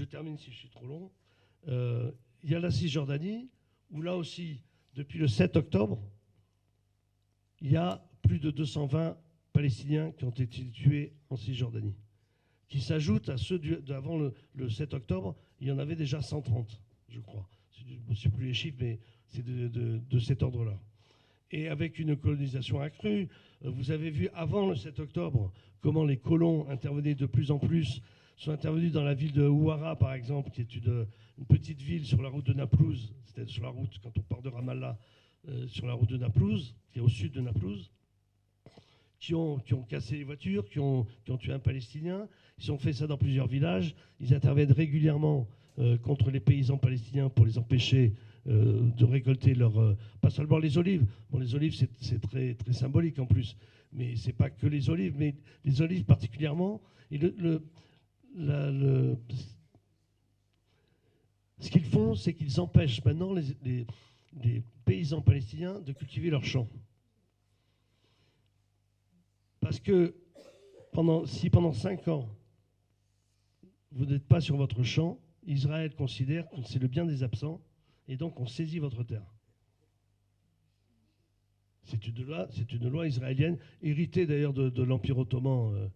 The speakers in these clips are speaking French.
je termine si je suis trop long. Il y a la Cisjordanie, où là aussi, depuis le 7 octobre, il y a plus de 220 Palestiniens qui ont été tués en Cisjordanie, qui s'ajoutent à ceux d'avant le 7 octobre. Il y en avait déjà 130, je crois. Je ne sais plus les chiffres, mais c'est de cet ordre-là. Et avec une colonisation accrue, vous avez vu avant le 7 octobre comment les colons intervenaient de plus en plus, sont intervenus dans la ville de Ouara, par exemple, qui est une petite ville sur la route de Naplouse, c'est-à-dire sur la route, quand on part de Ramallah, sur la route de Naplouse, qui est au sud de Naplouse, qui ont cassé les voitures, qui ont tué un Palestinien. Ils ont fait ça dans plusieurs villages. Ils interviennent régulièrement contre les paysans palestiniens pour les empêcher de récolter pas seulement les olives. Bon, les olives, c'est très, très symbolique en plus. Mais ce n'est pas que les olives, mais les olives particulièrement. Et ce qu'ils font, c'est qu'ils empêchent maintenant les paysans palestiniens de cultiver leurs champs. Parce que si pendant 5 ans, vous n'êtes pas sur votre champ, Israël considère que c'est le bien des absents, et donc on saisit votre terre. C'est une loi israélienne, héritée d'ailleurs de l'Empire ottoman.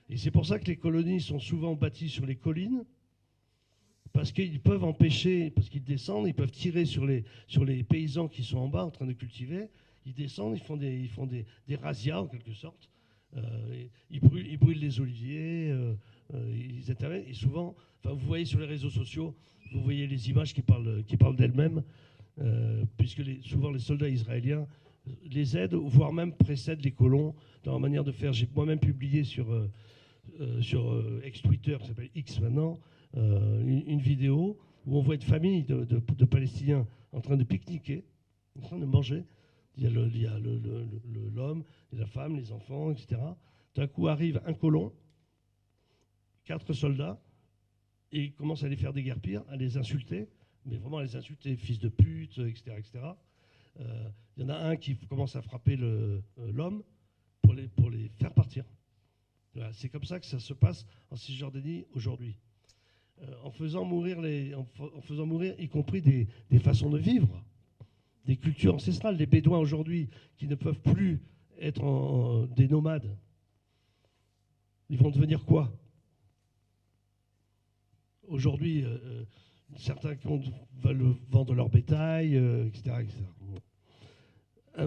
Et c'est pour ça que les colonies sont souvent bâties sur les collines, parce qu'ils peuvent empêcher, parce qu'ils descendent, ils peuvent tirer sur les paysans qui sont en bas en train de cultiver. Ils descendent, ils font des razzias en quelque sorte. Ils brûlent les oliviers, ils interviennent. Et souvent, vous voyez sur les réseaux sociaux, vous voyez les images qui parlent d'elles-mêmes, puisque souvent les soldats israéliens les aident, voire même précèdent les colons dans leur manière de faire. J'ai moi-même publié sur ex-Twitter, qui s'appelle X maintenant, une vidéo où on voit une famille de Palestiniens en train de pique-niquer, en train de manger. Il y a l'homme, la femme, les enfants, etc. D'un coup arrive un colon, 4 soldats, et il commence à les faire déguerpir, à les insulter, mais vraiment à les insulter, fils de pute, etc. etc. Il y en a un qui commence à frapper l'homme pour les faire partir. Voilà, c'est comme ça que ça se passe en Cisjordanie aujourd'hui. En faisant mourir y compris des façons de vivre, des cultures ancestrales. Les Bédouins aujourd'hui qui ne peuvent plus être des nomades, ils vont devenir quoi? Aujourd'hui, certains veulent vendre leur bétail, etc. etc.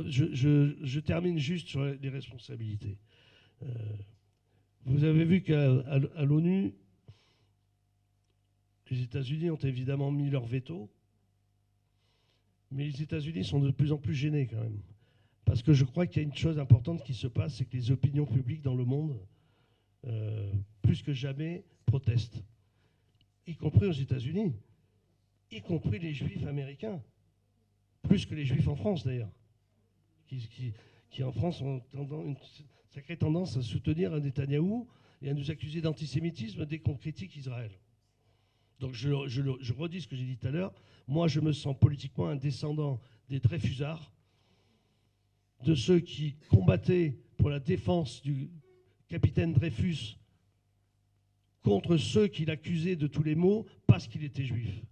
Je termine juste sur les responsabilités. Vous avez vu qu'à l'ONU, les États-Unis ont évidemment mis leur veto, mais les États-Unis sont de plus en plus gênés quand même. Parce que je crois qu'il y a une chose importante qui se passe, c'est que les opinions publiques dans le monde, plus que jamais, protestent. Y compris aux États-Unis, y compris les Juifs américains, plus que les Juifs en France d'ailleurs, qui en France ont une sacrée tendance à soutenir un Netanyahou et à nous accuser d'antisémitisme dès qu'on critique Israël. Donc je redis ce que j'ai dit tout à l'heure, moi je me sens politiquement un descendant des Dreyfusards, de ceux qui combattaient pour la défense du capitaine Dreyfus contre ceux qui l'accusaient de tous les maux parce qu'il était juif.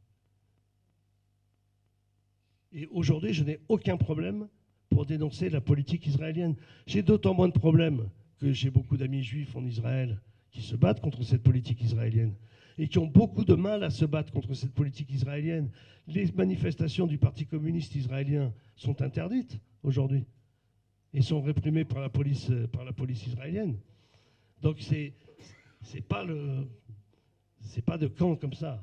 Et aujourd'hui, je n'ai aucun problème pour dénoncer la politique israélienne. J'ai d'autant moins de problèmes que j'ai beaucoup d'amis juifs en Israël qui se battent contre cette politique israélienne et qui ont beaucoup de mal à se battre contre cette politique israélienne. Les manifestations du Parti communiste israélien sont interdites aujourd'hui et sont réprimées par la police israélienne. Donc c'est pas de camp comme ça.